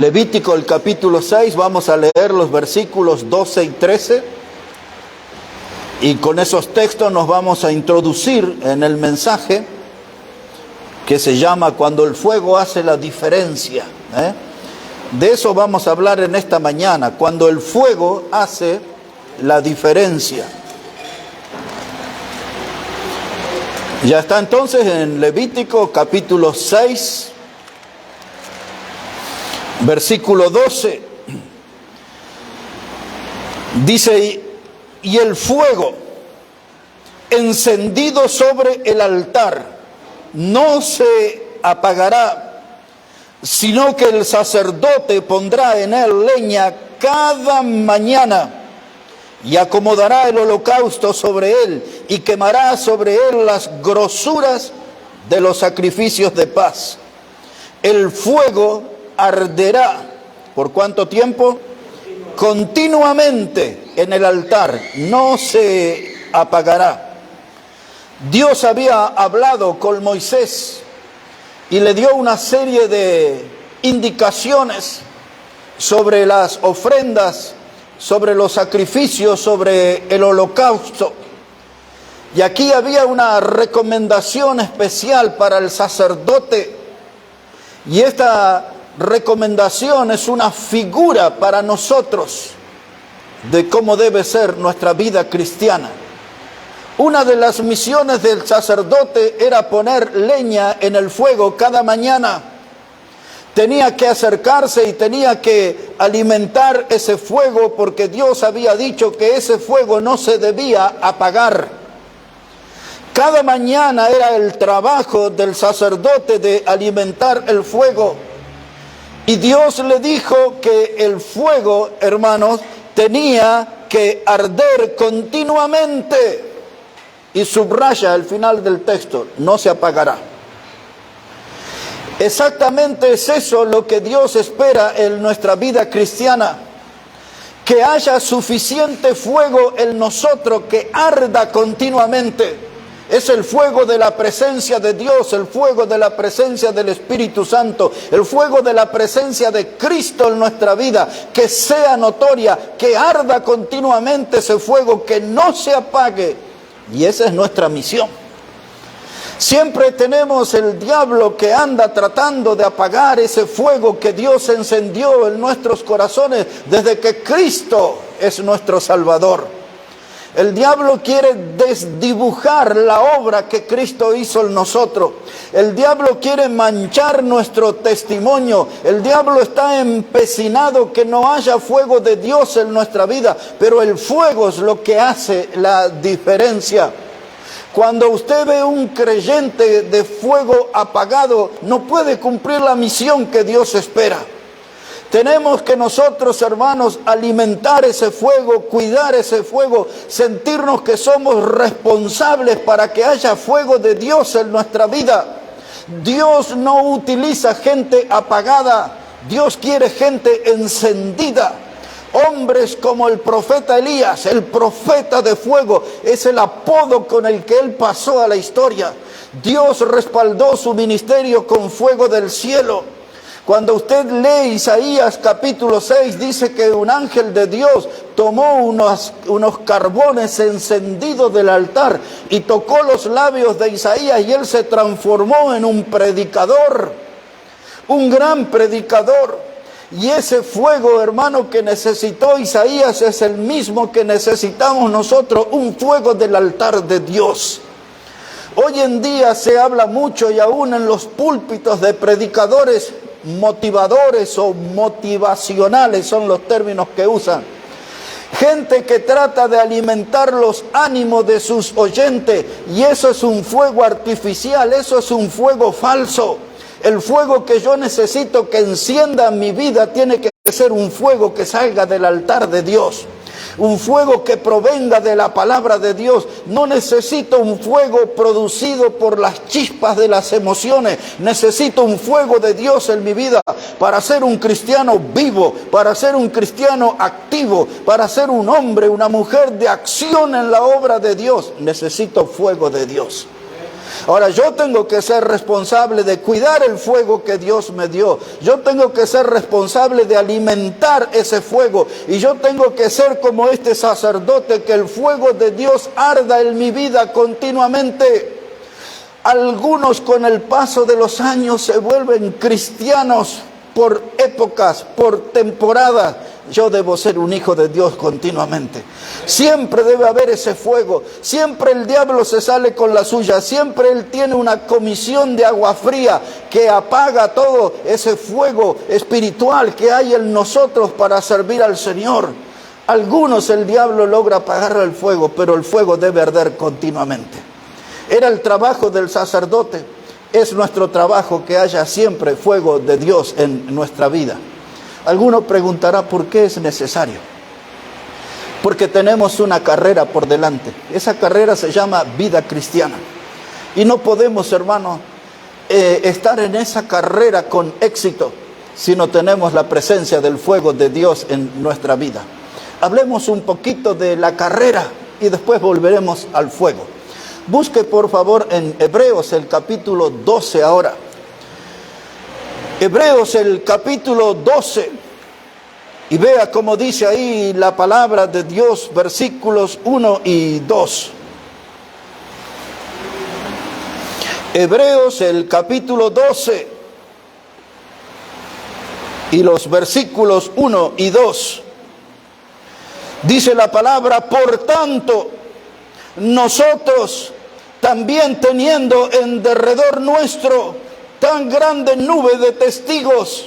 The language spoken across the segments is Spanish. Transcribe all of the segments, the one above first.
Levítico, el capítulo 6, vamos a leer los versículos 12 y 13. Y con esos textos nos vamos a introducir en el mensaje que se llama Cuando el fuego hace la diferencia. De eso vamos a hablar en esta mañana, cuando el fuego hace la diferencia. Ya está entonces en Levítico capítulo 6, versículo 12. Dice: y el fuego encendido sobre el altar no se apagará, sino que el sacerdote pondrá en él leña cada mañana y acomodará el holocausto sobre él y quemará sobre él las grosuras de los sacrificios de paz. El fuego arderá, ¿por cuánto tiempo? Continuamente en el altar, no se apagará. Dios había hablado con Moisés y le dio una serie de indicaciones sobre las ofrendas, sobre los sacrificios, sobre el holocausto. Y aquí había una recomendación especial para el sacerdote. Y esta recomendación es una figura para nosotros de cómo debe ser nuestra vida cristiana. Una de las misiones del sacerdote era poner leña en el fuego cada mañana. Tenía que acercarse y tenía que alimentar ese fuego, porque Dios había dicho que ese fuego no se debía apagar. Cada mañana era el trabajo del sacerdote de alimentar el fuego. Y Dios le dijo que el fuego, hermanos, tenía que arder continuamente. Y subraya al final del texto: no se apagará. Exactamente es eso lo que Dios espera en nuestra vida cristiana. Que haya suficiente fuego en nosotros, que arda continuamente. Es el fuego de la presencia de Dios, el fuego de la presencia del Espíritu Santo, el fuego de la presencia de Cristo en nuestra vida, que sea notoria, que arda continuamente ese fuego, que no se apague. Y esa es nuestra misión. Siempre tenemos el diablo que anda tratando de apagar ese fuego que Dios encendió en nuestros corazones desde que Cristo es nuestro Salvador. El diablo quiere desdibujar la obra que Cristo hizo en nosotros. El diablo quiere manchar nuestro testimonio. El diablo está empecinado que no haya fuego de Dios en nuestra vida. Pero el fuego es lo que hace la diferencia. Cuando usted ve un creyente de fuego apagado, no puede cumplir la misión que Dios espera. Tenemos que nosotros, hermanos, alimentar ese fuego, cuidar ese fuego, sentirnos que somos responsables para que haya fuego de Dios en nuestra vida. Dios no utiliza gente apagada, Dios quiere gente encendida. Hombres como el profeta Elías, el profeta de fuego, es el apodo con el que él pasó a la historia. Dios respaldó su ministerio con fuego del cielo. Cuando usted lee Isaías capítulo 6, dice que un ángel de Dios tomó unos carbones encendidos del altar y tocó los labios de Isaías y él se transformó en un predicador, un gran predicador. Y ese fuego, hermano, que necesitó Isaías es el mismo que necesitamos nosotros, un fuego del altar de Dios. Hoy en día se habla mucho, y aún en los púlpitos, de predicadores motivadores o motivacionales, son los términos que usan. Gente que trata de alimentar los ánimos de sus oyentes, y eso es un fuego artificial, eso es un fuego falso. El fuego que yo necesito que encienda mi vida tiene que ser un fuego que salga del altar de Dios. Un fuego que provenga de la palabra de Dios. No necesito un fuego producido por las chispas de las emociones. Necesito un fuego de Dios en mi vida para ser un cristiano vivo, para ser un cristiano activo, para ser un hombre, una mujer de acción en la obra de Dios. Necesito fuego de Dios. Ahora yo tengo que ser responsable de cuidar el fuego que Dios me dio. Yo tengo que ser responsable de alimentar ese fuego. Y yo tengo que ser como este sacerdote, que el fuego de Dios arda en mi vida continuamente. Algunos con el paso de los años se vuelven cristianos por épocas, por temporadas. Yo debo ser un hijo de Dios continuamente. Siempre debe haber ese fuego. Siempre el diablo se sale con la suya. Siempre él tiene una comisión de agua fría que apaga todo ese fuego espiritual que hay en nosotros para servir al Señor. Algunos el diablo logra apagar el fuego, pero el fuego debe arder continuamente. Era el trabajo del sacerdote. Es nuestro trabajo que haya siempre fuego de Dios en nuestra vida. Alguno preguntará por qué es necesario. Porque tenemos una carrera por delante. Esa carrera se llama vida cristiana. Y no podemos, hermano, estar en esa carrera con éxito si no tenemos la presencia del fuego de Dios en nuestra vida. Hablemos un poquito de la carrera y después volveremos al fuego. Busque por favor en Hebreos el capítulo 12 ahora. Hebreos el capítulo 12. Y vea cómo dice ahí la palabra de Dios, versículos 1 y 2. Hebreos el capítulo 12 y los versículos 1 y 2. Dice la palabra: por tanto, nosotros también, teniendo en derredor nuestro tan grande nube de testigos,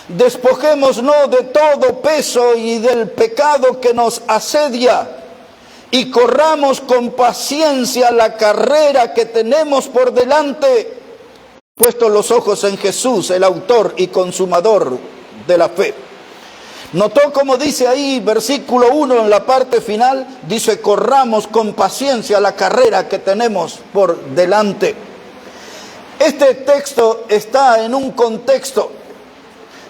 despojémonos de todo peso y del pecado que nos asedia, y corramos con paciencia la carrera que tenemos por delante, puestos los ojos en Jesús, el autor y consumador de la fe. Notó como dice ahí, versículo 1 en la parte final, dice: corramos con paciencia la carrera que tenemos por delante. Este texto está en un contexto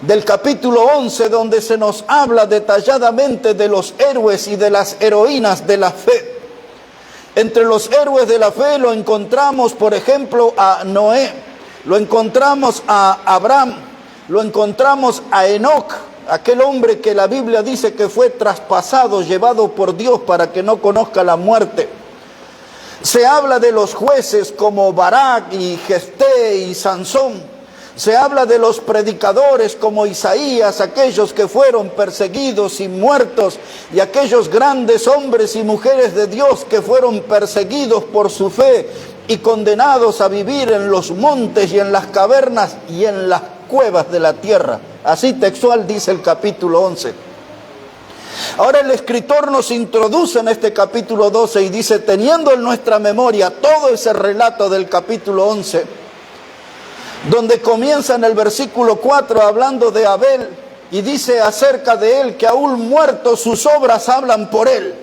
del capítulo 11, donde se nos habla detalladamente de los héroes y de las heroínas de la fe. Entre los héroes de la fe lo encontramos, por ejemplo, a Noé, lo encontramos a Abraham, lo encontramos a Enoc, aquel hombre que la Biblia dice que fue traspasado, llevado por Dios para que no conozca la muerte. Se habla de los jueces como Barak y Jefté y Sansón. Se habla de los predicadores como Isaías, aquellos que fueron perseguidos y muertos, y aquellos grandes hombres y mujeres de Dios que fueron perseguidos por su fe y condenados a vivir en los montes y en las cavernas y en las cuevas de la tierra. Así textual dice el capítulo 11. Ahora el escritor nos introduce en este capítulo 12 y dice, teniendo en nuestra memoria todo ese relato del capítulo 11, donde comienza en el versículo 4 hablando de Abel, y dice acerca de él que aún muerto sus obras hablan por él.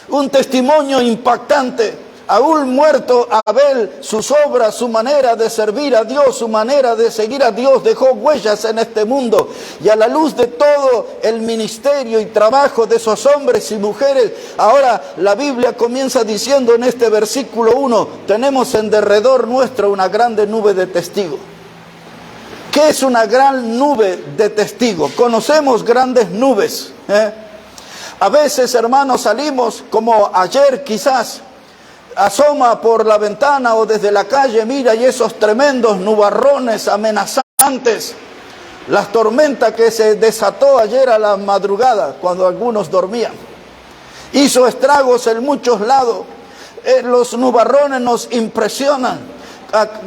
Un testimonio impactante. Aún muerto Abel, sus obras, su manera de servir a Dios, su manera de seguir a Dios dejó huellas en este mundo. Y a la luz de todo el ministerio y trabajo de esos hombres y mujeres, ahora la Biblia comienza diciendo en este versículo 1, tenemos en derredor nuestro una grande nube de testigos. ¿Qué es una gran nube de testigos? Conocemos grandes nubes. A veces, hermanos, salimos como ayer quizás, asoma por la ventana o desde la calle, mira, y esos tremendos nubarrones amenazantes, las tormentas que se desató ayer a la madrugada cuando algunos dormían, hizo estragos en muchos lados. Los nubarrones nos impresionan.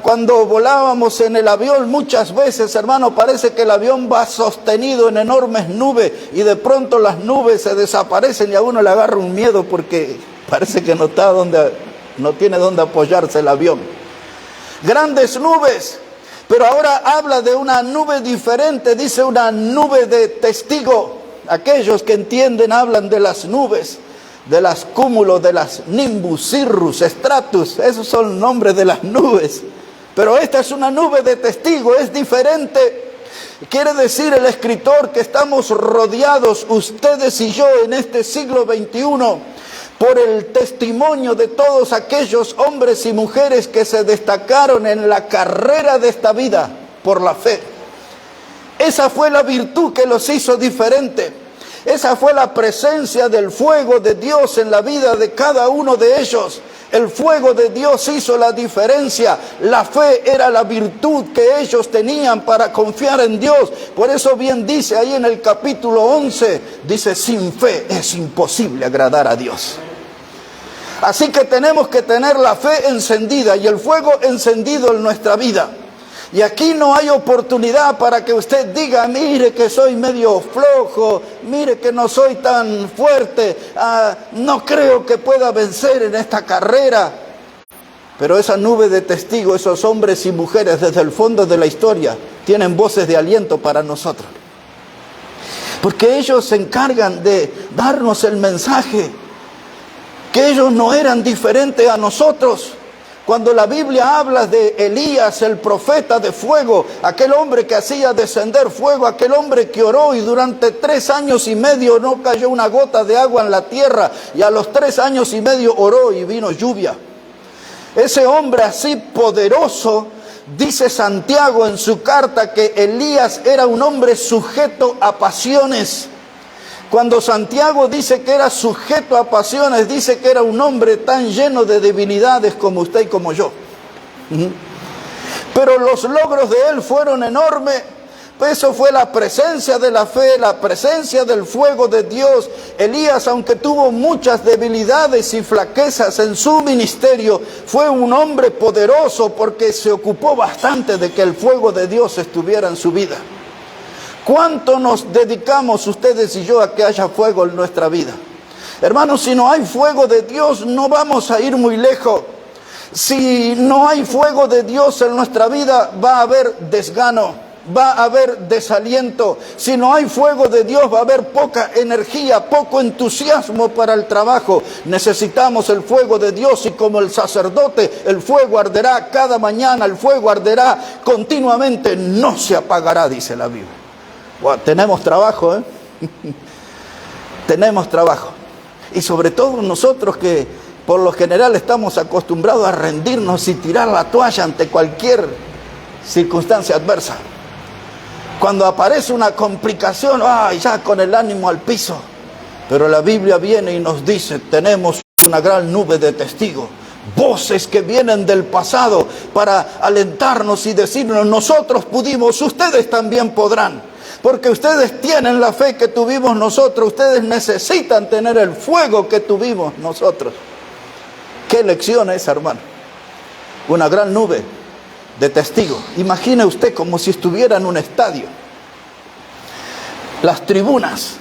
Cuando volábamos en el avión muchas veces, hermano, parece que el avión va sostenido en enormes nubes y de pronto las nubes se desaparecen y a uno le agarra un miedo porque parece que no tiene dónde apoyarse el avión. Grandes nubes, pero ahora habla de una nube diferente, dice una nube de testigo. Aquellos que entienden hablan de las nubes, de las cúmulos, de las nimbus, cirrus, stratus, esos son nombres de las nubes. Pero esta es una nube de testigo, es diferente. Quiere decir el escritor que estamos rodeados, ustedes y yo, en este siglo XXI, por el testimonio de todos aquellos hombres y mujeres que se destacaron en la carrera de esta vida por la fe. Esa fue la virtud que los hizo diferentes. Esa fue la presencia del fuego de Dios en la vida de cada uno de ellos. El fuego de Dios hizo la diferencia. La fe era la virtud que ellos tenían para confiar en Dios. Por eso bien dice ahí en el capítulo 11, dice, sin fe es imposible agradar a Dios. Así que tenemos que tener la fe encendida y el fuego encendido en nuestra vida. Y aquí no hay oportunidad para que usted diga, mire que soy medio flojo, mire que no soy tan fuerte, no creo que pueda vencer en esta carrera. Pero esa nube de testigos, esos hombres y mujeres desde el fondo de la historia, tienen voces de aliento para nosotros. Porque ellos se encargan de darnos el mensaje, que ellos no eran diferentes a nosotros. Cuando la Biblia habla de Elías, el profeta de fuego, aquel hombre que hacía descender fuego, aquel hombre que oró y durante 3 años y medio no cayó una gota de agua en la tierra, y a los 3 años y medio oró y vino lluvia. Ese hombre así poderoso, dice Santiago en su carta que Elías era un hombre sujeto a pasiones. Cuando Santiago dice que era sujeto a pasiones, dice que era un hombre tan lleno de debilidades como usted y como yo. Pero los logros de él fueron enormes. Eso fue la presencia de la fe, la presencia del fuego de Dios. Elías, aunque tuvo muchas debilidades y flaquezas en su ministerio, fue un hombre poderoso porque se ocupó bastante de que el fuego de Dios estuviera en su vida. ¿Cuánto nos dedicamos ustedes y yo a que haya fuego en nuestra vida? Hermanos, si no hay fuego de Dios, no vamos a ir muy lejos. Si no hay fuego de Dios en nuestra vida, va a haber desgano, va a haber desaliento. Si no hay fuego de Dios, va a haber poca energía, poco entusiasmo para el trabajo. Necesitamos el fuego de Dios, y como el sacerdote, el fuego arderá cada mañana, el fuego arderá continuamente, no se apagará, dice la Biblia. Wow, tenemos trabajo, ¿eh? Tenemos trabajo. Y sobre todo nosotros que por lo general estamos acostumbrados a rendirnos y tirar la toalla ante cualquier circunstancia adversa. Cuando aparece una complicación, ya con el ánimo al piso. Pero la Biblia viene y nos dice, tenemos una gran nube de testigos. Voces que vienen del pasado para alentarnos y decirnos, nosotros pudimos, ustedes también podrán. Porque ustedes tienen la fe que tuvimos nosotros, ustedes necesitan tener el fuego que tuvimos nosotros. ¿Qué lección es, hermano? Una gran nube de testigos. Imagine usted como si estuviera en un estadio. Las tribunas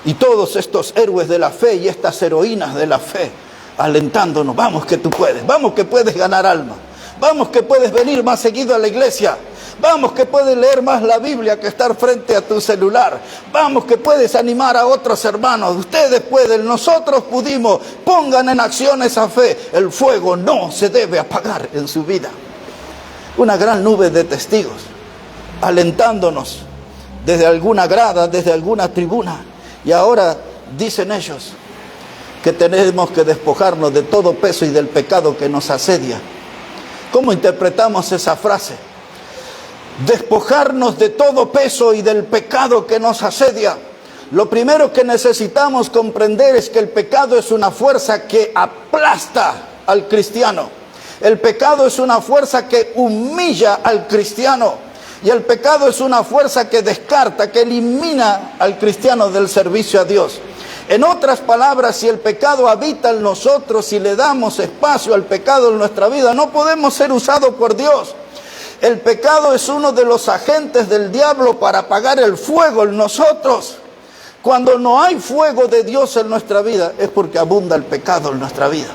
y todos estos héroes de la fe y estas heroínas de la fe alentándonos. Vamos que tú puedes, vamos que puedes ganar alma. Vamos que puedes venir más seguido a la iglesia. Vamos que puedes leer más la Biblia que estar frente a tu celular. Vamos que puedes animar a otros hermanos. Ustedes pueden, nosotros pudimos. Pongan en acción esa fe. El fuego no se debe apagar en su vida. Una gran nube de testigos alentándonos desde alguna grada, desde alguna tribuna. Y ahora dicen ellos que tenemos que despojarnos de todo peso y del pecado que nos asedia. ¿Cómo interpretamos esa frase? Despojarnos de todo peso y del pecado que nos asedia. Lo primero que necesitamos comprender es que el pecado es una fuerza que aplasta al cristiano. El pecado es una fuerza que humilla al cristiano. Y el pecado es una fuerza que descarta, que elimina al cristiano del servicio a Dios. En otras palabras, si el pecado habita en nosotros, si le damos espacio al pecado en nuestra vida, no podemos ser usados por Dios. El pecado es uno de los agentes del diablo para apagar el fuego en nosotros. Cuando no hay fuego de Dios en nuestra vida, es porque abunda el pecado en nuestra vida.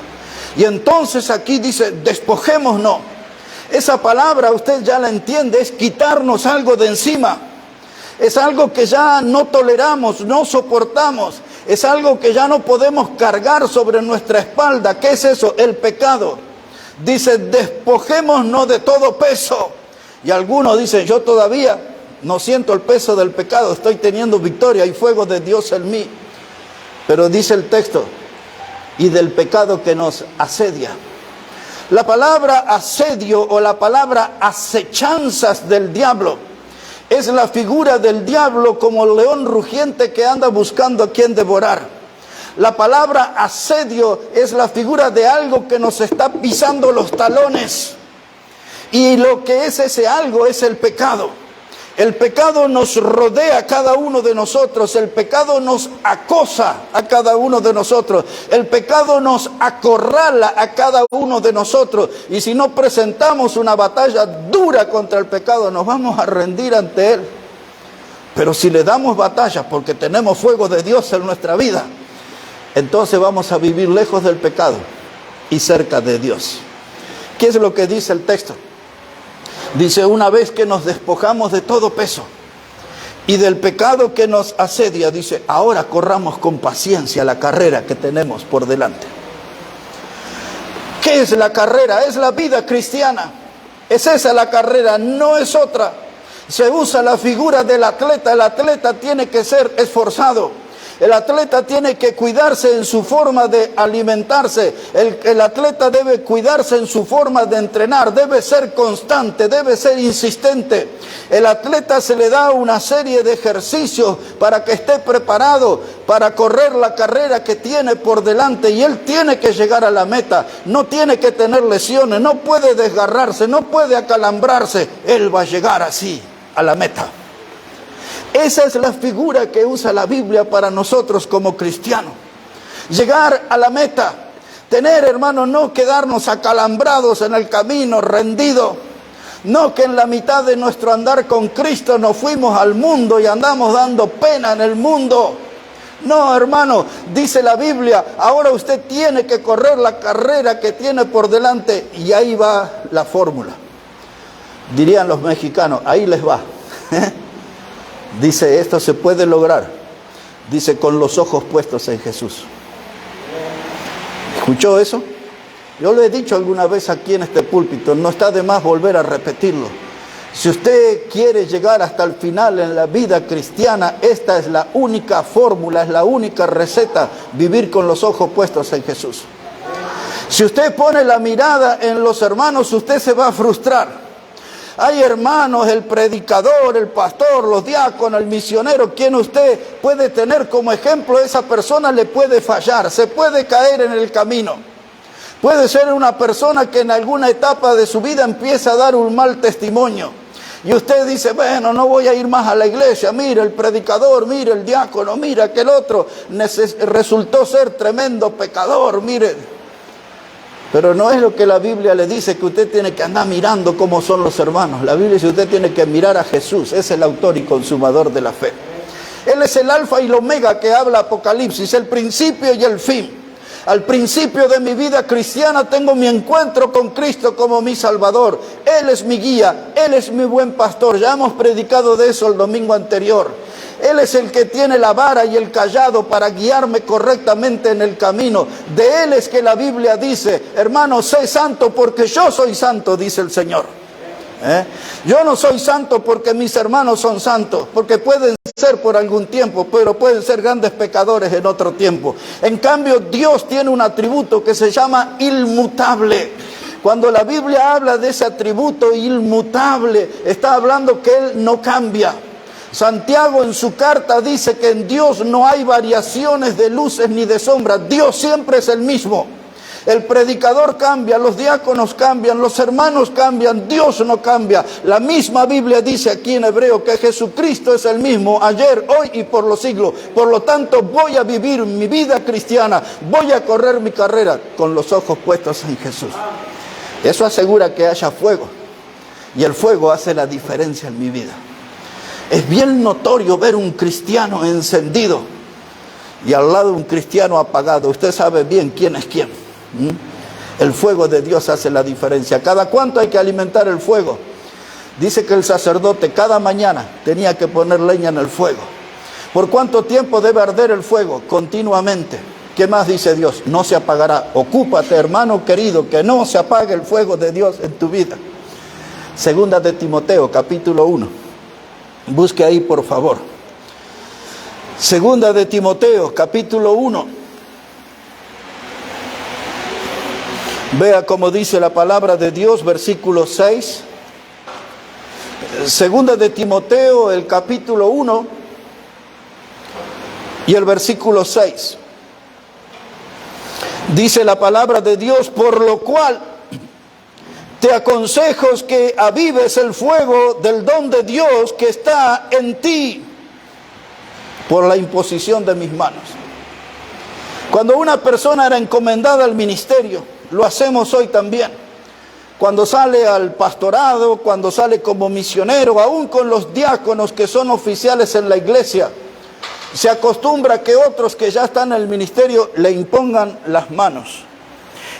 Y entonces aquí dice, despojémonos. Esa palabra usted ya la entiende, es quitarnos algo de encima. Es algo que ya no toleramos, no soportamos. Es algo que ya no podemos cargar sobre nuestra espalda. ¿Qué es eso? El pecado. Dice, despojémonos de todo peso. Y algunos dicen, yo todavía no siento el peso del pecado, estoy teniendo victoria, hay fuego de Dios en mí. Pero dice el texto, y del pecado que nos asedia. La palabra asedio o la palabra acechanzas del diablo es la figura del diablo como el león rugiente que anda buscando a quien devorar. La palabra asedio es la figura de algo que nos está pisando los talones. Y lo que es ese algo es el pecado. El pecado nos rodea a cada uno de nosotros. El pecado nos acosa a cada uno de nosotros. El pecado nos acorrala a cada uno de nosotros. Y si no presentamos una batalla dura contra el pecado, nos vamos a rendir ante él. Pero si le damos batalla porque tenemos fuego de Dios en nuestra vida, entonces vamos a vivir lejos del pecado y cerca de Dios. ¿Qué es lo que dice el texto? Dice, una vez que nos despojamos de todo peso y del pecado que nos asedia, dice, ahora corramos con paciencia la carrera que tenemos por delante. ¿Qué es la carrera? Es la vida cristiana. Es esa la carrera, no es otra. Se usa la figura del atleta. El atleta tiene que ser esforzado. El atleta tiene que cuidarse en su forma de alimentarse. El atleta debe cuidarse en su forma de entrenar. Debe ser constante, debe ser insistente. El atleta se le da una serie de ejercicios para que esté preparado para correr la carrera que tiene por delante. Y él tiene que llegar a la meta. No tiene que tener lesiones, no puede desgarrarse, no puede acalambrarse. Él va a llegar así a la meta. Esa es la figura que usa la Biblia para nosotros como cristianos. Llegar a la meta. Tener, hermano, no quedarnos acalambrados en el camino, rendidos. No que en la mitad de nuestro andar con Cristo nos fuimos al mundo y andamos dando pena en el mundo. No, hermano, dice la Biblia, ahora usted tiene que correr la carrera que tiene por delante. Y ahí va la fórmula. Dirían los mexicanos, ahí les va. Dice, esto se puede lograr, dice, con los ojos puestos en Jesús. ¿Escuchó eso? Yo lo he dicho alguna vez aquí en este púlpito, no está de más volver a repetirlo. Si usted quiere llegar hasta el final en la vida cristiana, esta es la única fórmula, es la única receta, vivir con los ojos puestos en Jesús. Si usted pone la mirada en los hermanos, usted se va a frustrar. Hay hermanos, el predicador, el pastor, los diáconos, el misionero, quien usted puede tener como ejemplo, esa persona le puede fallar, se puede caer en el camino. Puede ser una persona que en alguna etapa de su vida empieza a dar un mal testimonio. Y usted dice, bueno, no voy a ir más a la iglesia, mire el predicador, mire el diácono, mire aquel otro, resultó ser tremendo pecador, mire. Pero no es lo que la Biblia le dice, que usted tiene que andar mirando cómo son los hermanos. La Biblia dice que usted tiene que mirar a Jesús, es el autor y consumador de la fe. Él es el alfa y el omega que habla Apocalipsis, el principio y el fin. Al principio de mi vida cristiana tengo mi encuentro con Cristo como mi Salvador. Él es mi guía, Él es mi buen pastor. Ya hemos predicado de eso el domingo anterior. Él es el que tiene la vara y el cayado para guiarme correctamente en el camino. De Él es que la Biblia dice, hermano, sé santo porque yo soy santo, dice el Señor. Yo no soy santo porque mis hermanos son santos, porque pueden ser por algún tiempo, pero pueden ser grandes pecadores en otro tiempo. En cambio, Dios tiene un atributo que se llama inmutable. Cuando la Biblia habla de ese atributo inmutable, está hablando que Él no cambia. Santiago en su carta dice que en Dios no hay variaciones de luces ni de sombras. Dios siempre es el mismo. El predicador cambia, los diáconos cambian, los hermanos cambian, Dios no cambia. La misma Biblia dice aquí en Hebreo que Jesucristo es el mismo ayer, hoy y por los siglos. Por lo tanto, voy a vivir mi vida cristiana, voy a correr mi carrera con los ojos puestos en Jesús. Eso asegura que haya fuego, y el fuego hace la diferencia en mi vida. Es bien notorio ver un cristiano encendido y al lado un cristiano apagado. Usted sabe bien quién es quién. El fuego de Dios hace la diferencia. ¿Cada cuánto hay que alimentar el fuego? Dice que el sacerdote cada mañana tenía que poner leña en el fuego. ¿Por cuánto tiempo debe arder el fuego? Continuamente. ¿Qué más dice Dios? No se apagará. Ocúpate, hermano querido, que no se apague el fuego de Dios en tu vida. Segunda de Timoteo, capítulo 1. Busque ahí, por favor. Segunda de Timoteo, capítulo 1. Vea cómo dice la palabra de Dios, versículo 6. Segunda de Timoteo, el capítulo 1 y el versículo 6. Dice la palabra de Dios: por lo cual te aconsejo que avives el fuego del don de Dios que está en ti por la imposición de mis manos. Cuando una persona era encomendada al ministerio, lo hacemos hoy también. Cuando sale al pastorado, cuando sale como misionero, aún con los diáconos que son oficiales en la iglesia, se acostumbra que otros que ya están en el ministerio le impongan las manos.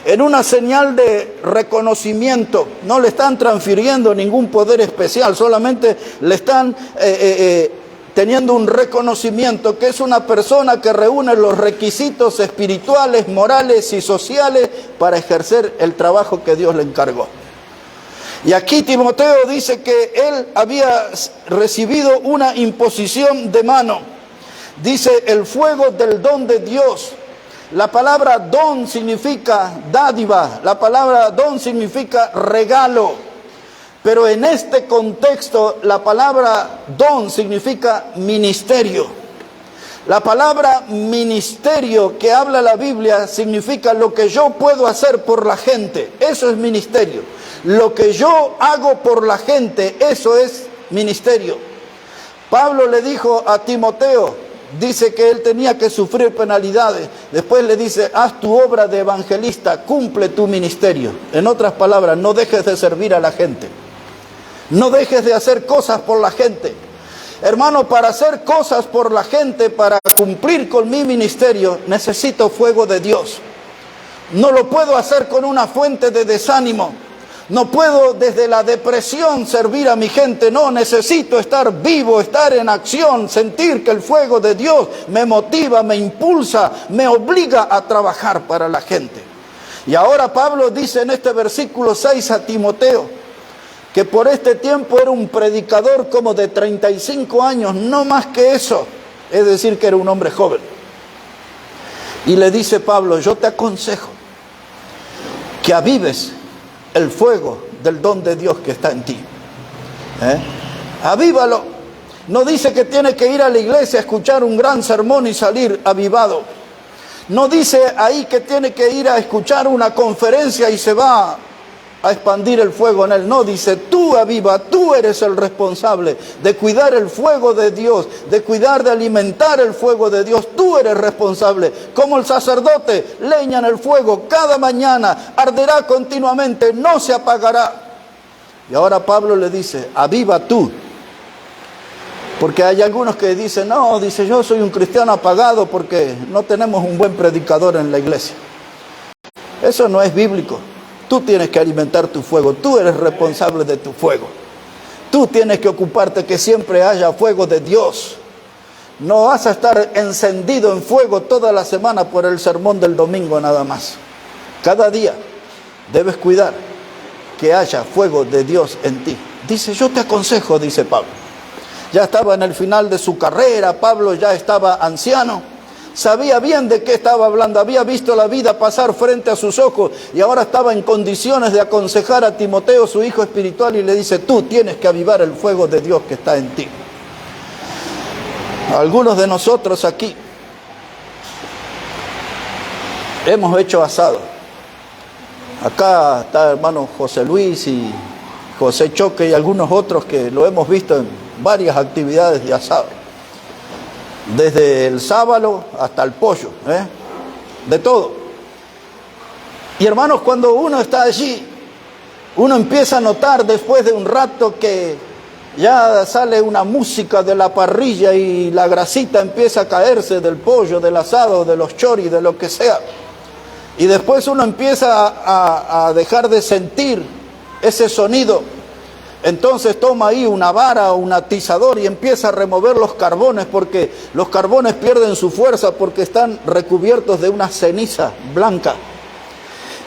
En una señal de reconocimiento, no le están transfiriendo ningún poder especial, solamente le están teniendo un reconocimiento que es una persona que reúne los requisitos espirituales, morales y sociales para ejercer el trabajo que Dios le encargó. Y aquí Timoteo dice que él había recibido una imposición de mano. Dice el fuego del don de Dios. La palabra don significa dádiva, la palabra don significa regalo. Pero en este contexto la palabra don significa ministerio. La palabra ministerio que habla la Biblia significa lo que yo puedo hacer por la gente. Eso es ministerio. Lo que yo hago por la gente, eso es ministerio. Pablo le dijo a Timoteo, dice que él tenía que sufrir penalidades. Después le dice, haz tu obra de evangelista, cumple tu ministerio. En otras palabras, no dejes de servir a la gente. No dejes de hacer cosas por la gente. Hermano, para hacer cosas por la gente, para cumplir con mi ministerio, necesito fuego de Dios. No lo puedo hacer con una fuente de desánimo. No puedo desde la depresión servir a mi gente. No, necesito estar vivo, estar en acción, sentir que el fuego de Dios me motiva, me impulsa, me obliga a trabajar para la gente. Y ahora Pablo dice en este versículo 6 a Timoteo, que por este tiempo era un predicador como de 35 años, no más que eso, es decir, que era un hombre joven. Y le dice Pablo, yo te aconsejo que avives el fuego del don de Dios que está en ti. Avívalo. No dice que tiene que ir a la iglesia a escuchar un gran sermón y salir avivado. No dice ahí que tiene que ir a escuchar una conferencia y se va a expandir el fuego en él. No, dice, tú aviva, tú eres el responsable de cuidar el fuego de Dios, de cuidar, de alimentar el fuego de Dios. Tú eres responsable. Como el sacerdote, leña en el fuego cada mañana, arderá continuamente, no se apagará. Y ahora Pablo le dice, aviva tú. Porque hay algunos que dicen, no, dice, yo soy un cristiano apagado porque no tenemos un buen predicador en la iglesia. Eso no es bíblico. Tú tienes que alimentar tu fuego, tú eres responsable de tu fuego. Tú tienes que ocuparte que siempre haya fuego de Dios. No vas a estar encendido en fuego toda la semana por el sermón del domingo nada más. Cada día debes cuidar que haya fuego de Dios en ti. Dice, yo te aconsejo, dice Pablo. Ya estaba en el final de su carrera, Pablo ya estaba anciano. Sabía bien de qué estaba hablando, había visto la vida pasar frente a sus ojos y ahora estaba en condiciones de aconsejar a Timoteo, su hijo espiritual, y le dice, tú tienes que avivar el fuego de Dios que está en ti. Algunos de nosotros aquí hemos hecho asado. Acá está hermano José Luis y José Choque y algunos otros que lo hemos visto en varias actividades de asado. Desde el sábalo hasta el pollo, de todo. Y hermanos, cuando uno está allí, uno empieza a notar después de un rato que ya sale una música de la parrilla y la grasita empieza a caerse del pollo, del asado, de los choris, de lo que sea. Y después uno empieza a dejar de sentir ese sonido. Entonces toma ahí una vara o un atizador y empieza a remover los carbones, porque los carbones pierden su fuerza porque están recubiertos de una ceniza blanca.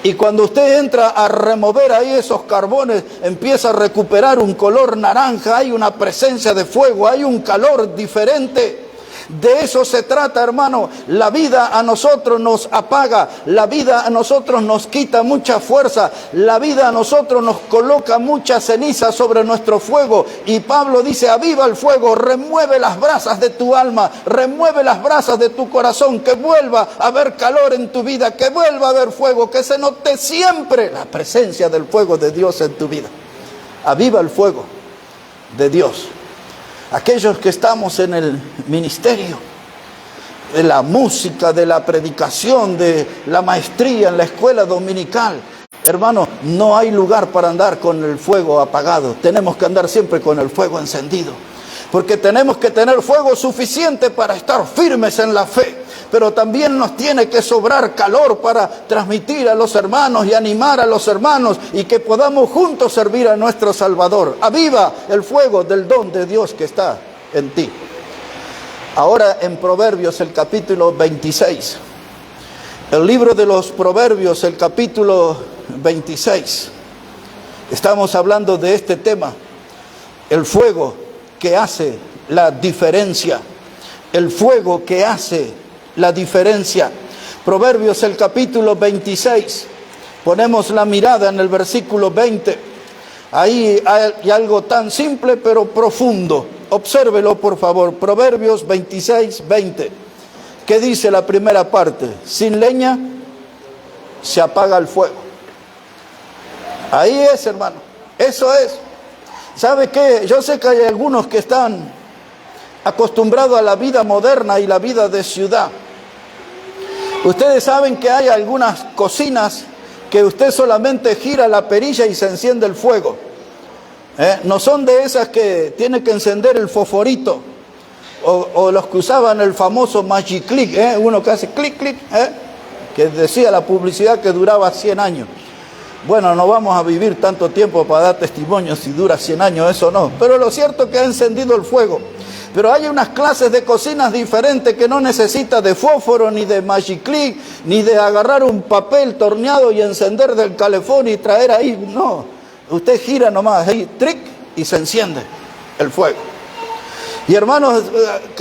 Y cuando usted entra a remover ahí esos carbones, empieza a recuperar un color naranja, hay una presencia de fuego, hay un calor diferente. De eso se trata, hermano. La vida a nosotros nos apaga, la vida a nosotros nos quita mucha fuerza, la vida a nosotros nos coloca mucha ceniza sobre nuestro fuego. Y Pablo dice, aviva el fuego, remueve las brasas de tu alma, remueve las brasas de tu corazón, que vuelva a haber calor en tu vida, que vuelva a haber fuego, que se note siempre la presencia del fuego de Dios en tu vida. Aviva el fuego de Dios. Aquellos que estamos en el ministerio de la música, de la predicación, de la maestría en la escuela dominical, hermano, no hay lugar para andar con el fuego apagado. Tenemos que andar siempre con el fuego encendido, porque tenemos que tener fuego suficiente para estar firmes en la fe, pero también nos tiene que sobrar calor para transmitir a los hermanos y animar a los hermanos, y que podamos juntos servir a nuestro Salvador. Aviva el fuego del don de Dios que está en ti. Ahora en Proverbios, el capítulo 26. El libro de los Proverbios, el capítulo 26. Estamos hablando de este tema, el fuego que hace la diferencia. El fuego que hace la diferencia. Proverbios, el capítulo 26. Ponemos la mirada en el versículo 20. Ahí hay algo tan simple pero profundo. Obsérvelo, por favor. Proverbios 26, 20. ¿Qué dice la primera parte? Sin leña se apaga el fuego. Ahí es, hermano. Eso es. ¿Sabe qué? Yo sé que hay algunos que están acostumbrados a la vida moderna y la vida de ciudad. Ustedes saben que hay algunas cocinas que usted solamente gira la perilla y se enciende el fuego. No son de esas que tiene que encender el fosforito, o los que usaban el famoso Magic Click, uno que hace clic, clic, que decía la publicidad que duraba 100 años. Bueno, no vamos a vivir tanto tiempo para dar testimonio si dura 100 años, eso no. Pero lo cierto es que ha encendido el fuego. Pero hay unas clases de cocinas diferentes que no necesita de fósforo, ni de Magic Click, ni de agarrar un papel torneado y encender del calefón y traer ahí. No, usted gira nomás, ahí, tric, y se enciende el fuego. Y hermanos,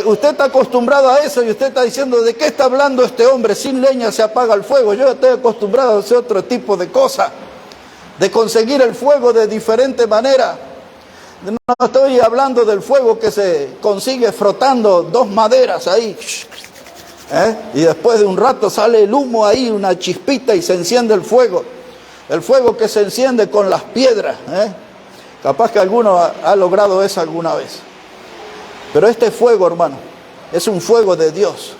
usted está acostumbrado a eso y usted está diciendo, ¿de qué está hablando este hombre? Sin leña se apaga el fuego. Yo estoy acostumbrado a hacer otro tipo de cosas, de conseguir el fuego de diferente manera. No estoy hablando del fuego que se consigue frotando dos maderas ahí, y después de un rato sale el humo ahí, una chispita y se enciende el fuego. El fuego que se enciende con las piedras. Capaz que alguno ha logrado eso alguna vez. Pero este fuego, hermano, es un fuego de Dios.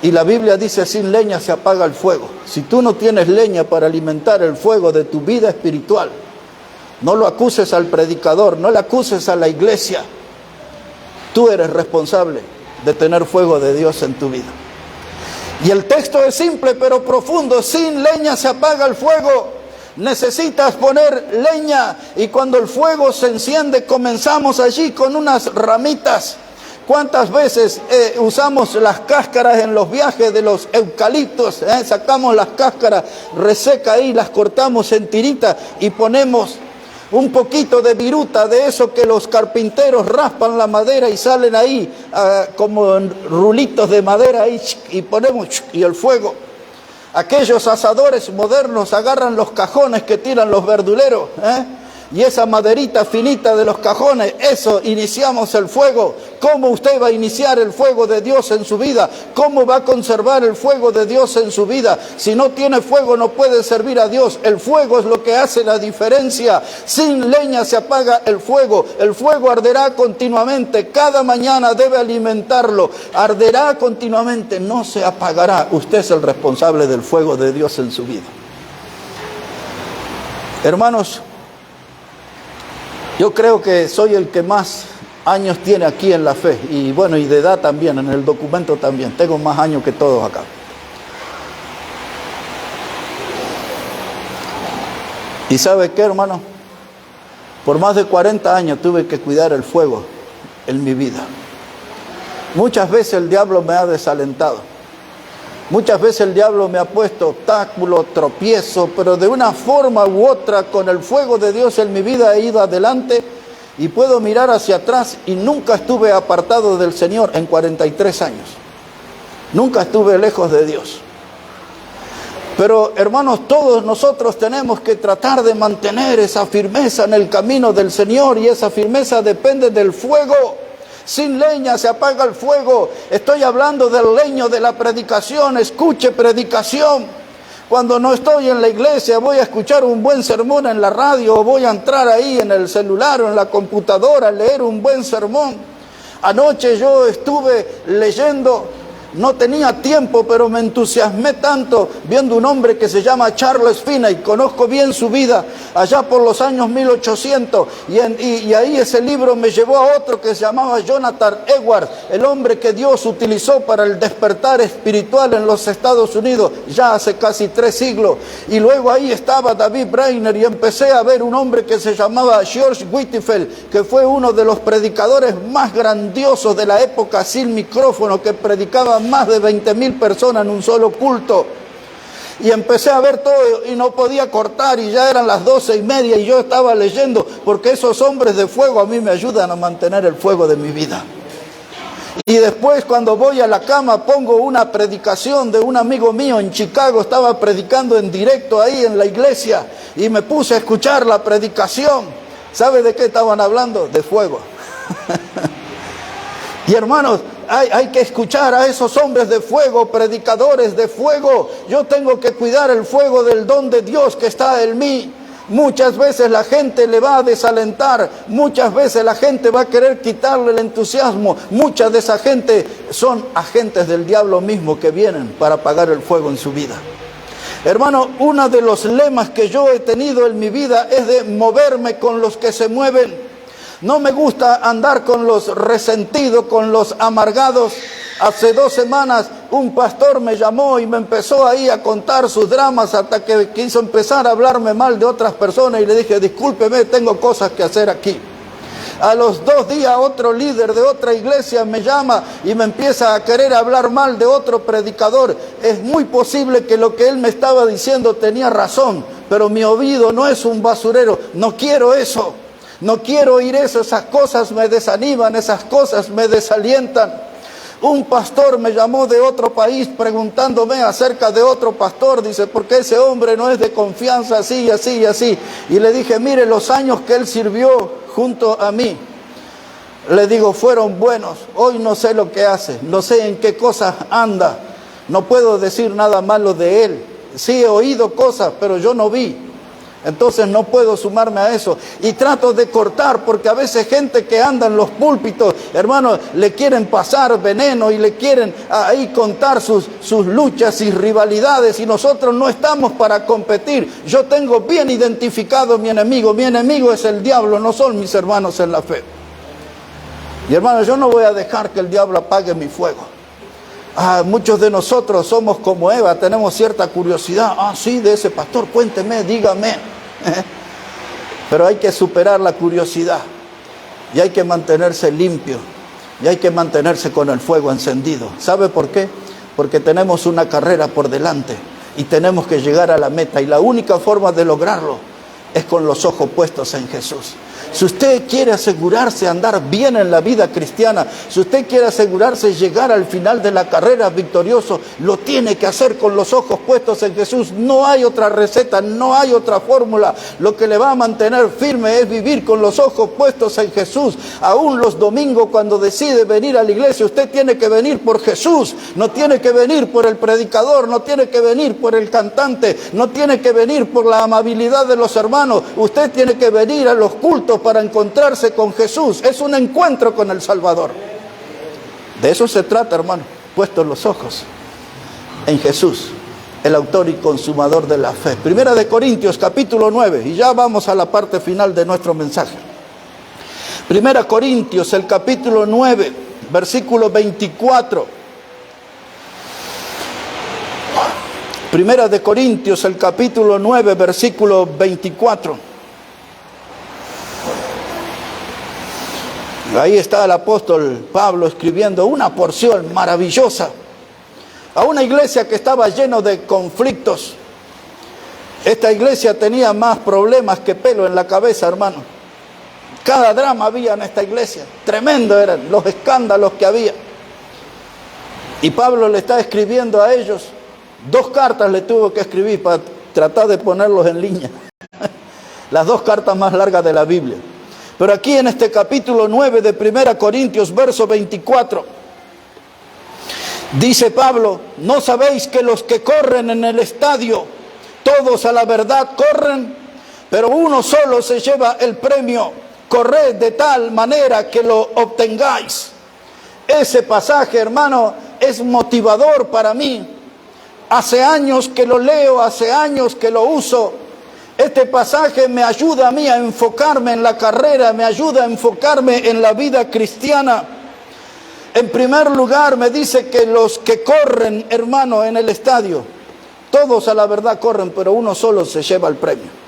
Y la Biblia dice, sin leña se apaga el fuego. Si tú no tienes leña para alimentar el fuego de tu vida espiritual, no lo acuses al predicador, no le acuses a la iglesia. Tú eres responsable de tener fuego de Dios en tu vida. Y el texto es simple pero profundo. Sin leña se apaga el fuego. Necesitas poner leña, y cuando el fuego se enciende comenzamos allí con unas ramitas. ¿Cuántas veces usamos las cáscaras en los viajes de los eucaliptos? Sacamos las cáscaras resecas ahí, las cortamos en tiritas y ponemos un poquito de viruta, de eso que los carpinteros raspan la madera y salen ahí como rulitos de madera ahí, y ponemos y el fuego. Aquellos asadores modernos agarran los cajones que tiran los verduleros, y esa maderita finita de los cajones, eso iniciamos el fuego. ¿Cómo usted va a iniciar el fuego de Dios en su vida? ¿Cómo va a conservar el fuego de Dios en su vida? Si no tiene fuego no puede servir a Dios. El fuego es lo que hace la diferencia. Sin leña se apaga el fuego. El fuego arderá continuamente. Cada mañana debe alimentarlo. Arderá continuamente, no se apagará. Usted es el responsable del fuego de Dios en su vida. Hermanos, yo creo que soy el que más años tiene aquí en la fe, y bueno, y de edad también, en el documento también, tengo más años que todos acá. ¿Y sabe qué, hermano? Por más de 40 años tuve que cuidar el fuego en mi vida. Muchas veces el diablo me ha desalentado. Muchas veces el diablo me ha puesto obstáculos, tropiezos, pero de una forma u otra, con el fuego de Dios en mi vida he ido adelante y puedo mirar hacia atrás y nunca estuve apartado del Señor en 43 años. Nunca estuve lejos de Dios. Pero hermanos, todos nosotros tenemos que tratar de mantener esa firmeza en el camino del Señor, y esa firmeza depende del fuego. Sin leña se apaga el fuego. Estoy hablando del leño de la predicación. Escuche predicación. Cuando no estoy en la iglesia, voy a escuchar un buen sermón en la radio, o voy a entrar ahí en el celular o en la computadora a leer un buen sermón. Anoche yo estuve leyendo. No tenía tiempo, pero me entusiasmé tanto viendo un hombre que se llama Charles Finney. Conozco bien su vida, allá por los años 1800. Y ahí ese libro me llevó a otro que se llamaba Jonathan Edwards, el hombre que Dios utilizó para el despertar espiritual en los Estados Unidos, ya hace casi 3 siglos. Y luego ahí estaba David Brainerd, y empecé a ver un hombre que se llamaba George Whitefield, que fue uno de los predicadores más grandiosos de la época, sin micrófono, que predicaba más de 20,000 personas en un solo culto. Y empecé a ver todo y no podía cortar, y ya eran las 12:30 y yo estaba leyendo, porque esos hombres de fuego a mí me ayudan a mantener el fuego de mi vida. Y después, cuando voy a la cama, pongo una predicación de un amigo mío en Chicago. Estaba predicando en directo ahí en la iglesia y me puse a escuchar la predicación. ¿Sabe de qué estaban hablando? De fuego. Y hermanos, hay que escuchar a esos hombres de fuego, predicadores de fuego. Yo tengo que cuidar el fuego del don de Dios que está en mí. Muchas veces la gente le va a desalentar, muchas veces la gente va a querer quitarle el entusiasmo. Mucha de esa gente son agentes del diablo mismo que vienen para apagar el fuego en su vida. Hermano, uno de los lemas que yo he tenido en mi vida es de moverme con los que se mueven. No me gusta andar con los resentidos, con los amargados. Hace 2 semanas un pastor me llamó y me empezó ahí a contar sus dramas, hasta que quiso empezar a hablarme mal de otras personas, y le dije: discúlpeme, tengo cosas que hacer aquí. A los 2 días otro líder de otra iglesia me llama y me empieza a querer hablar mal de otro predicador. Es muy posible que lo que él me estaba diciendo tenía razón, pero mi oído no es un basurero. No quiero eso. No quiero oír eso. Esas cosas me desaniman, esas cosas me desalientan. Un pastor me llamó de otro país preguntándome acerca de otro pastor. Dice: porque ese hombre no es de confianza, así y así y así. Y le dije: mire, los años que él sirvió junto a mí, le digo, fueron buenos. Hoy no sé lo que hace, no sé en qué cosas anda. No puedo decir nada malo de él. Sí he oído cosas, pero yo no vi. Entonces no puedo sumarme a eso. Y trato de cortar, porque a veces gente que anda en los púlpitos, hermanos, le quieren pasar veneno y le quieren ahí contar sus luchas y rivalidades, y nosotros no estamos para competir. Yo tengo bien identificado mi enemigo. Mi enemigo es el diablo, no son mis hermanos en la fe. Y hermanos, yo no voy a dejar que el diablo apague mi fuego. Muchos de nosotros somos como Eva, tenemos cierta curiosidad. Sí, de ese pastor, cuénteme, dígame. Pero hay que superar la curiosidad, y hay que mantenerse limpio, y hay que mantenerse con el fuego encendido. ¿Sabe por qué? Porque tenemos una carrera por delante y tenemos que llegar a la meta, y la única forma de lograrlo es con los ojos puestos en Jesús. Si usted quiere asegurarse de andar bien en la vida cristiana, si usted quiere asegurarse de llegar al final de la carrera victorioso, lo tiene que hacer con los ojos puestos en Jesús. No hay otra receta, no hay otra fórmula. Lo que le va a mantener firme es vivir con los ojos puestos en Jesús. Aún los domingos, cuando decide venir a la iglesia, usted tiene que venir por Jesús. No tiene que venir por el predicador, no tiene que venir por el cantante, no tiene que venir por la amabilidad de los hermanos. Usted tiene que venir a los cultos para encontrarse con Jesús. Es un encuentro con el Salvador. De eso se trata, hermano. Puestos los ojos en Jesús, el autor y consumador de la fe. Primera de Corintios, capítulo 9. Y ya vamos a la parte final de nuestro mensaje. Primera Corintios, el capítulo 9, versículo 24. Primera de Corintios, el capítulo 9, versículo 24. Ahí está el apóstol Pablo escribiendo una porción maravillosa a una iglesia que estaba llena de conflictos. Esta iglesia tenía más problemas que pelo en la cabeza, hermano. Cada drama había en esta iglesia. Tremendo eran los escándalos que había. Y Pablo le está escribiendo a ellos. 2 cartas le tuvo que escribir para tratar de ponerlos en línea. Las 2 cartas más largas de la Biblia. Pero aquí en este capítulo 9 de 1 Corintios, verso 24, dice Pablo: ¿no sabéis que los que corren en el estadio, todos a la verdad corren, pero uno solo se lleva el premio? Corred de tal manera que lo obtengáis. Ese pasaje, hermano, es motivador para mí. Hace años que lo leo, hace años que lo uso. Este pasaje me ayuda a mí a enfocarme en la carrera, me ayuda a enfocarme en la vida cristiana. En primer lugar, me dice que los que corren, hermano, en el estadio, todos a la verdad corren, pero uno solo se lleva el premio.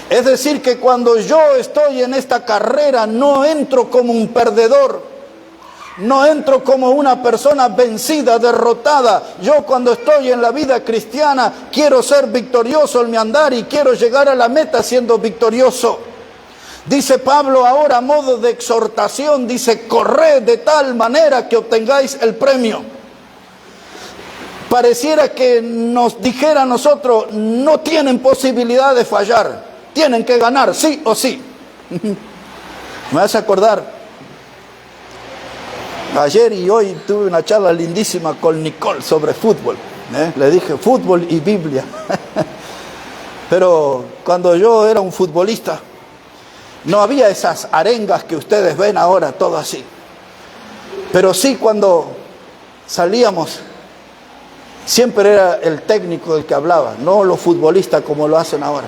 Es decir, que cuando yo estoy en esta carrera, no entro como un perdedor, no entro como una persona vencida, derrotada. Yo cuando estoy en la vida cristiana, quiero ser victorioso en mi andar y quiero llegar a la meta siendo victorioso. Dice Pablo ahora a modo de exhortación, dice: corred de tal manera que obtengáis el premio. Pareciera que nos dijera a nosotros: no tienen posibilidad de fallar, tienen que ganar sí o sí. Me hace acordar, ayer y hoy tuve una charla lindísima con Nicole sobre fútbol. Le dije fútbol y Biblia. Pero cuando yo era un futbolista, no había esas arengas que ustedes ven ahora, todo así. Pero sí, cuando salíamos, siempre era el técnico el que hablaba, no los futbolistas como lo hacen ahora.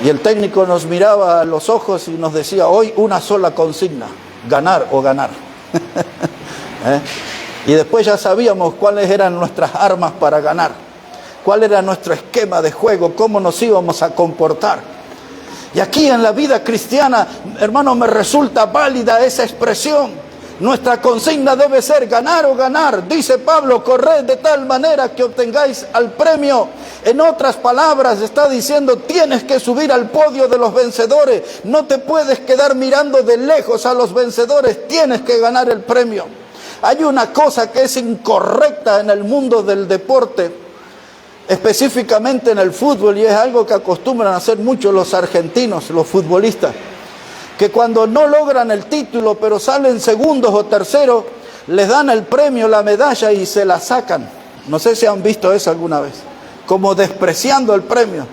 Y el técnico nos miraba a los ojos y nos decía: hoy una sola consigna, ganar o ganar. Y después ya sabíamos cuáles eran nuestras armas para ganar, cuál era nuestro esquema de juego, cómo nos íbamos a comportar. Y aquí en la vida cristiana, hermano, me resulta válida esa expresión. Nuestra consigna debe ser ganar o ganar. Dice Pablo: corred de tal manera que obtengáis al premio. En otras palabras, está diciendo: tienes que subir al podio de los vencedores. No te puedes quedar mirando de lejos a los vencedores. Tienes que ganar el premio. Hay una cosa que es incorrecta en el mundo del deporte, específicamente en el fútbol, y es algo que acostumbran a hacer mucho los argentinos, los futbolistas, que cuando no logran el título, pero salen segundos o terceros, les dan el premio, la medalla, y se la sacan. No sé si han visto eso alguna vez, como despreciando el premio.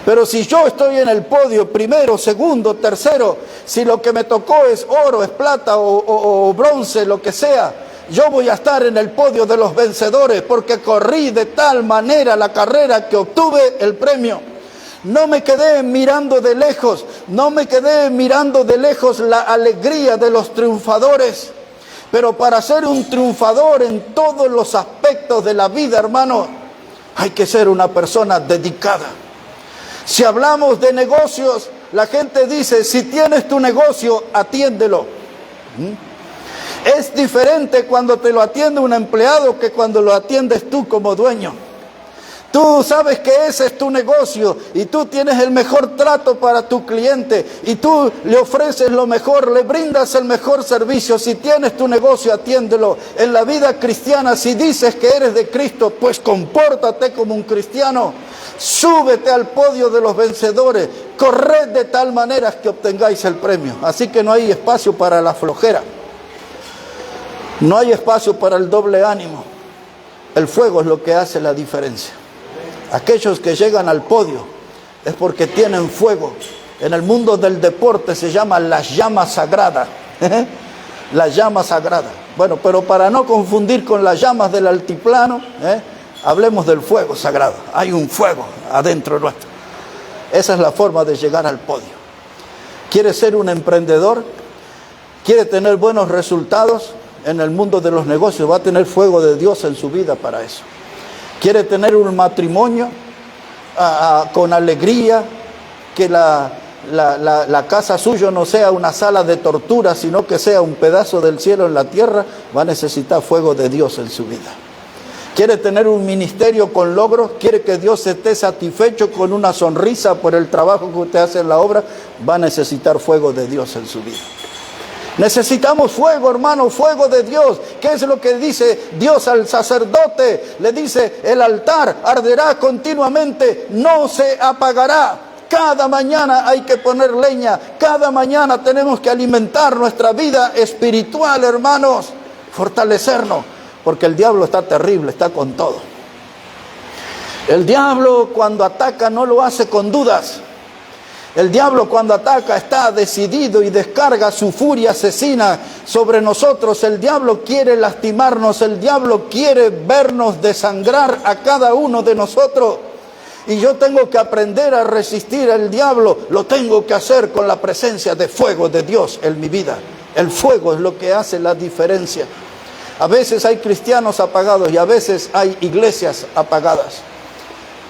Pero si yo estoy en el podio, primero, segundo, tercero, si lo que me tocó es oro, es plata o bronce, lo que sea, yo voy a estar en el podio de los vencedores, porque corrí de tal manera la carrera que obtuve el premio. No me quedé mirando de lejos, la alegría de los triunfadores. Pero para ser un triunfador en todos los aspectos de la vida, hermano, hay que ser una persona dedicada. Si hablamos de negocios, la gente dice: si tienes tu negocio, atiéndelo. Es diferente cuando te lo atiende un empleado que cuando lo atiendes tú como dueño. Tú sabes que ese es tu negocio y tú tienes el mejor trato para tu cliente y tú le ofreces lo mejor, le brindas el mejor servicio. Si tienes tu negocio, atiéndelo. En la vida cristiana, si dices que eres de Cristo, pues compórtate como un cristiano. Súbete al podio de los vencedores. Corred de tal manera que obtengáis el premio. Así que no hay espacio para la flojera. No hay espacio para el doble ánimo. El fuego es lo que hace la diferencia. Aquellos que llegan al podio es porque tienen fuego. En el mundo del deporte se llama la llama sagrada. La llama sagrada. Bueno, pero para no confundir con las llamas del altiplano, hablemos del fuego sagrado. Hay un fuego adentro nuestro. Esa es la forma de llegar al podio. ¿Quiere ser un emprendedor? ¿Quiere tener buenos resultados en el mundo de los negocios? Va a tener fuego de Dios en su vida para eso. ¿Quiere tener un matrimonio con alegría? Que la casa suya no sea una sala de tortura, sino que sea un pedazo del cielo en la tierra. Va a necesitar fuego de Dios en su vida. ¿Quiere tener un ministerio con logros? ¿Quiere que Dios esté satisfecho con una sonrisa por el trabajo que usted hace en la obra? Va a necesitar fuego de Dios en su vida. Necesitamos fuego, hermano, fuego de Dios. ¿Qué es lo que dice Dios al sacerdote? Le dice, el altar arderá continuamente, no se apagará. Cada mañana hay que poner leña, cada mañana tenemos que alimentar nuestra vida espiritual, hermanos, fortalecernos, porque el diablo está terrible, está con todo. El diablo cuando ataca no lo hace con dudas. El diablo cuando ataca está decidido y descarga su furia asesina sobre nosotros. El diablo quiere lastimarnos, el diablo quiere vernos desangrar a cada uno de nosotros. Y yo tengo que aprender a resistir al diablo. Lo tengo que hacer con la presencia de fuego de Dios en mi vida. El fuego es lo que hace la diferencia. A veces hay cristianos apagados y a veces hay iglesias apagadas.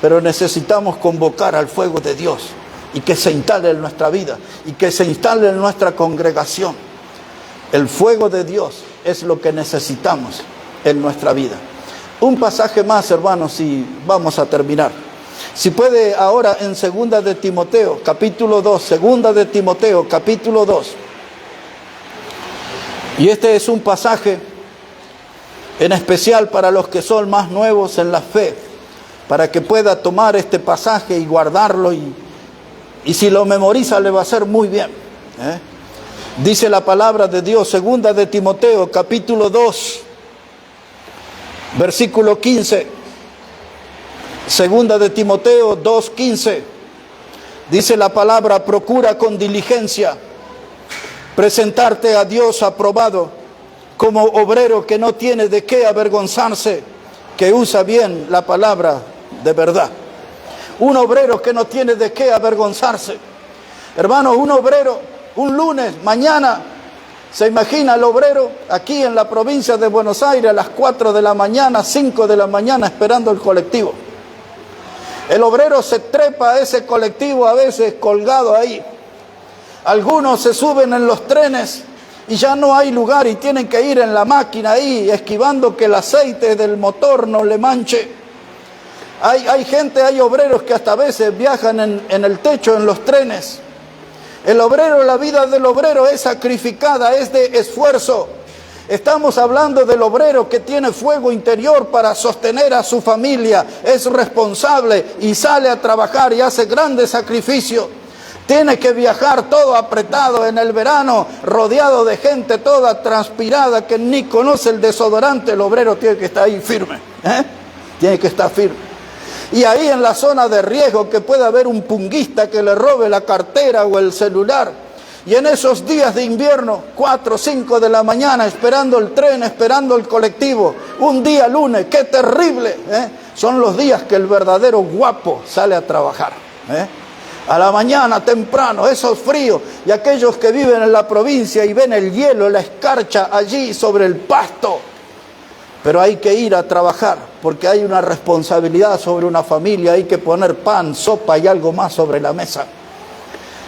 Pero necesitamos convocar al fuego de Dios y que se instale en nuestra vida y que se instale en nuestra congregación. El fuego de Dios es lo que necesitamos en nuestra vida. Un pasaje más, hermanos, y vamos a terminar. Si puede ahora en 2 de Timoteo, capítulo 2, 2 de Timoteo, capítulo 2. Y este es un pasaje en especial para los que son más nuevos en la fe, para que pueda tomar este pasaje y guardarlo y si lo memoriza le va a hacer muy bien. Dice la palabra de Dios, 2 de Timoteo, capítulo 2, versículo 15. 2 de Timoteo 2:15, dice la palabra, procura con diligencia presentarte a Dios aprobado, como obrero que no tiene de qué avergonzarse, que usa bien la palabra de verdad. Un obrero que no tiene de qué avergonzarse. Hermano, un obrero, un lunes, mañana, ¿se imagina el obrero aquí en la provincia de Buenos Aires a las 4 de la mañana, 5 de la mañana esperando el colectivo? El obrero se trepa a ese colectivo a veces colgado ahí. Algunos se suben en los trenes y ya no hay lugar y tienen que ir en la máquina ahí esquivando que el aceite del motor no le manche. Hay gente, hay obreros que hasta a veces viajan en el techo en los trenes. El obrero, la vida del obrero es sacrificada, es de esfuerzo. Estamos hablando del obrero que tiene fuego interior para sostener a su familia, es responsable y sale a trabajar y hace grandes sacrificios. Tiene que viajar todo apretado en el verano, rodeado de gente toda transpirada que ni conoce el desodorante. El obrero tiene que estar ahí firme, tiene que estar firme. Y ahí en la zona de riesgo que puede haber un punguista que le robe la cartera o el celular. Y en esos días de invierno, 4 o 5 de la mañana, esperando el tren, esperando el colectivo, un día lunes, qué terrible, son los días que el verdadero guapo sale a trabajar, a la mañana temprano, esos fríos, y aquellos que viven en la provincia y ven el hielo, la escarcha allí sobre el pasto. Pero hay que ir a trabajar, porque hay una responsabilidad sobre una familia, hay que poner pan, sopa y algo más sobre la mesa.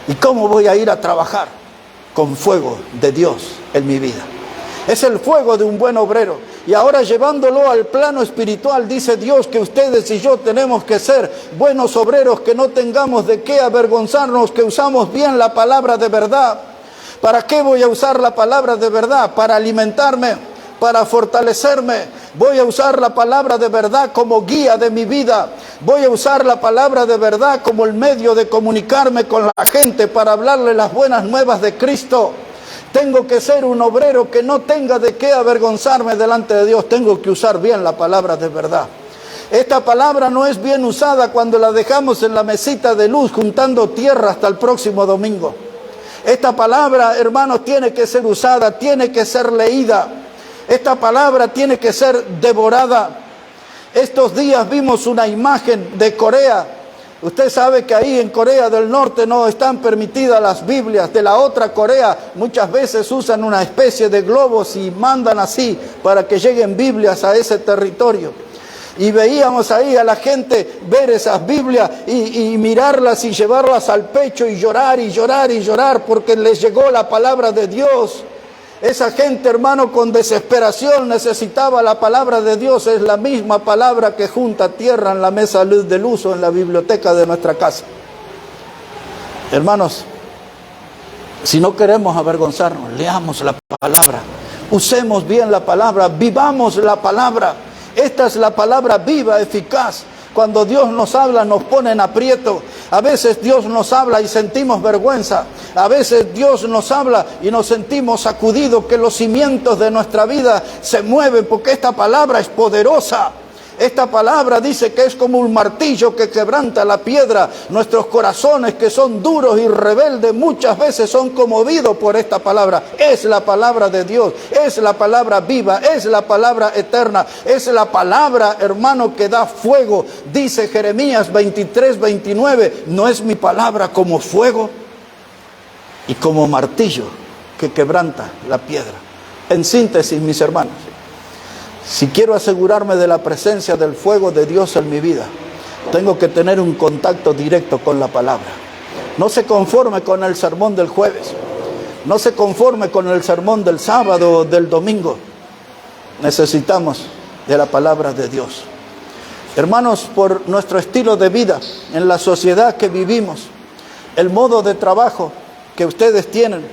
¿Y cómo voy a ir a trabajar? Con fuego de Dios en mi vida. Es el fuego de un buen obrero. Y ahora llevándolo al plano espiritual, dice Dios que ustedes y yo tenemos que ser buenos obreros, que no tengamos de qué avergonzarnos, que usamos bien la palabra de verdad. ¿Para qué voy a usar la palabra de verdad? Para alimentarme, para fortalecerme. Voy a usar la palabra de verdad como guía de mi vida. Voy a usar la palabra de verdad como el medio de comunicarme con la gente para hablarle las buenas nuevas de Cristo. Tengo que ser un obrero que no tenga de qué avergonzarme delante de Dios. Tengo que usar bien la palabra de verdad. Esta palabra no es bien usada cuando la dejamos en la mesita de luz juntando tierra hasta el próximo domingo. Esta palabra, hermanos, tiene que ser usada, tiene que ser leída. Esta palabra tiene que ser devorada. Estos días vimos una imagen de Corea. Usted sabe que ahí en Corea del Norte no están permitidas las Biblias. De la otra Corea muchas veces usan una especie de globos y mandan así para que lleguen Biblias a ese territorio. Y veíamos ahí a la gente ver esas Biblias y mirarlas y llevarlas al pecho y llorar y llorar y llorar porque les llegó la palabra de Dios. Esa gente, hermano, con desesperación necesitaba la palabra de Dios. Es la misma palabra que junta tierra en la mesa del uso en la biblioteca de nuestra casa. Hermanos, si no queremos avergonzarnos, leamos la palabra, usemos bien la palabra, vivamos la palabra. Esta es la palabra viva, eficaz. Cuando Dios nos habla, nos pone en aprieto. A veces Dios nos habla y sentimos vergüenza. A veces Dios nos habla y nos sentimos sacudidos, que los cimientos de nuestra vida se mueven, porque esta palabra es poderosa. Esta palabra dice que es como un martillo que quebranta la piedra. Nuestros corazones, que son duros y rebeldes, muchas veces son conmovidos por esta palabra. Es la palabra de Dios, es la palabra viva, es la palabra eterna, es la palabra, hermano, que da fuego. Dice Jeremías 23:29, ¿no es mi palabra como fuego y como martillo que quebranta la piedra? En síntesis, mis hermanos, si quiero asegurarme de la presencia del fuego de Dios en mi vida, tengo que tener un contacto directo con la palabra. No se conforme con el sermón del jueves, no se conforme con el sermón del sábado o del domingo. Necesitamos de la palabra de Dios. Hermanos, por nuestro estilo de vida, en la sociedad que vivimos, el modo de trabajo que ustedes tienen,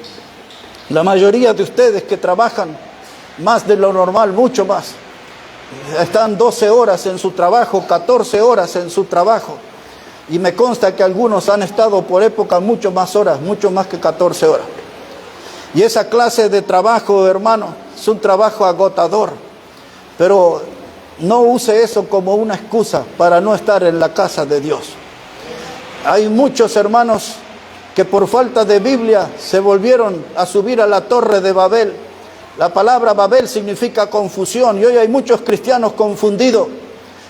la mayoría de ustedes que trabajan más de lo normal, mucho más, están 12 horas en su trabajo, 14 horas en su trabajo, y me consta que algunos han estado por época mucho más horas, mucho más que 14 horas. Y esa clase de trabajo, hermano, es un trabajo agotador, pero no use eso como una excusa para no estar en la casa de Dios. Hay muchos hermanos que por falta de Biblia se volvieron a subir a la torre de Babel. La palabra Babel significa confusión, y hoy hay muchos cristianos confundidos.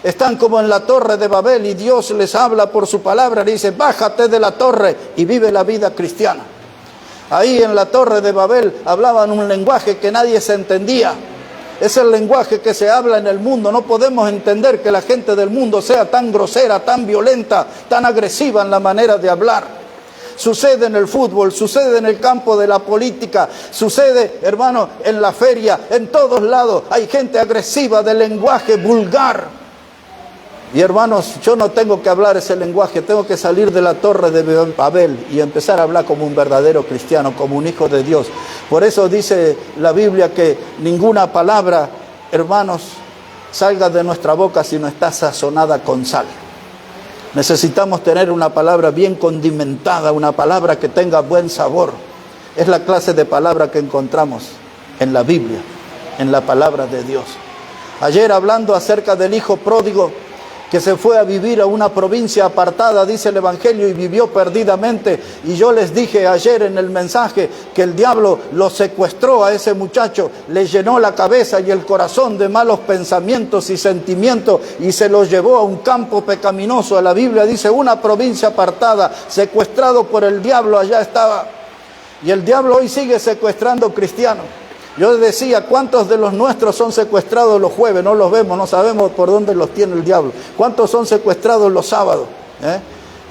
Están como en la torre de Babel y Dios les habla por su palabra, le dice: bájate de la torre y vive la vida cristiana. Ahí en la torre de Babel hablaban un lenguaje que nadie se entendía. Es el lenguaje que se habla en el mundo. No podemos entender que la gente del mundo sea tan grosera, tan violenta, tan agresiva en la manera de hablar. Sucede en el fútbol, sucede en el campo de la política, sucede, hermano, en la feria, en todos lados. Hay gente agresiva, de lenguaje vulgar. Y hermanos, yo no tengo que hablar ese lenguaje, tengo que salir de la torre de Babel y empezar a hablar como un verdadero cristiano, como un hijo de Dios. Por eso dice la Biblia que ninguna palabra, hermanos, salga de nuestra boca si no está sazonada con sal. Necesitamos tener una palabra bien condimentada, una palabra que tenga buen sabor. Es la clase de palabra que encontramos en la Biblia, en la palabra de Dios. Ayer, hablando acerca del hijo pródigo que se fue a vivir a una provincia apartada, dice el Evangelio, y vivió perdidamente. Y yo les dije ayer en el mensaje que el diablo lo secuestró a ese muchacho, le llenó la cabeza y el corazón de malos pensamientos y sentimientos y se lo llevó a un campo pecaminoso. La Biblia dice una provincia apartada, secuestrado por el diablo, allá estaba. Y el diablo hoy sigue secuestrando cristianos. Yo decía, ¿cuántos de los nuestros son secuestrados los jueves? No los vemos, no sabemos por dónde los tiene el diablo. ¿Cuántos son secuestrados los sábados?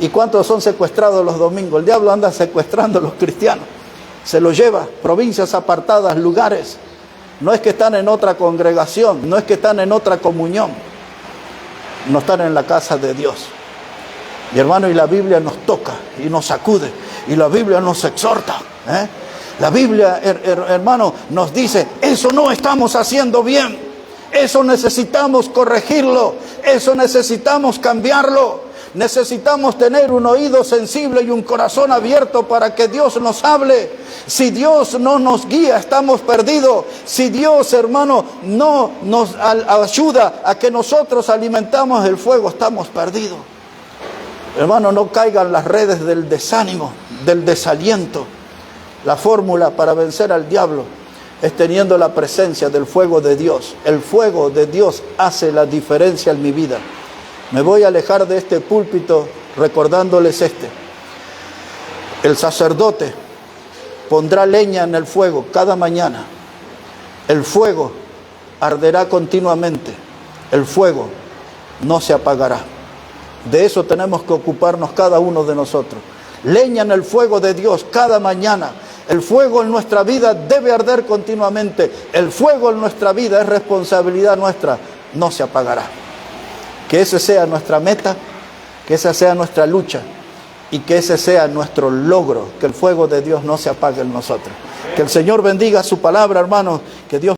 ¿Y cuántos son secuestrados los domingos? El diablo anda secuestrando a los cristianos. Se los lleva, provincias apartadas, lugares. No es que están en otra congregación, no es que están en otra comunión. No están en la casa de Dios. Y hermano, y la Biblia nos toca y nos sacude. Y la Biblia nos exhorta. La Biblia, hermano, nos dice, eso no estamos haciendo bien, eso necesitamos corregirlo, eso necesitamos cambiarlo, necesitamos tener un oído sensible y un corazón abierto para que Dios nos hable. Si Dios no nos guía, estamos perdidos. Si Dios, hermano, no nos ayuda a que nosotros alimentamos el fuego, estamos perdidos. Hermano, no caigan las redes del desánimo, del desaliento. La fórmula para vencer al diablo es teniendo la presencia del fuego de Dios. El fuego de Dios hace la diferencia en mi vida. Me voy a alejar de este púlpito recordándoles el sacerdote pondrá leña en el fuego cada mañana. El fuego arderá continuamente. El fuego no se apagará. De eso tenemos que ocuparnos cada uno de nosotros. Leña en el fuego de Dios cada mañana. El fuego en nuestra vida debe arder continuamente. El fuego en nuestra vida es responsabilidad nuestra, no se apagará. Que esa sea nuestra meta, que esa sea nuestra lucha y que ese sea nuestro logro, que el fuego de Dios no se apague en nosotros. Que el Señor bendiga su palabra, hermanos, que Dios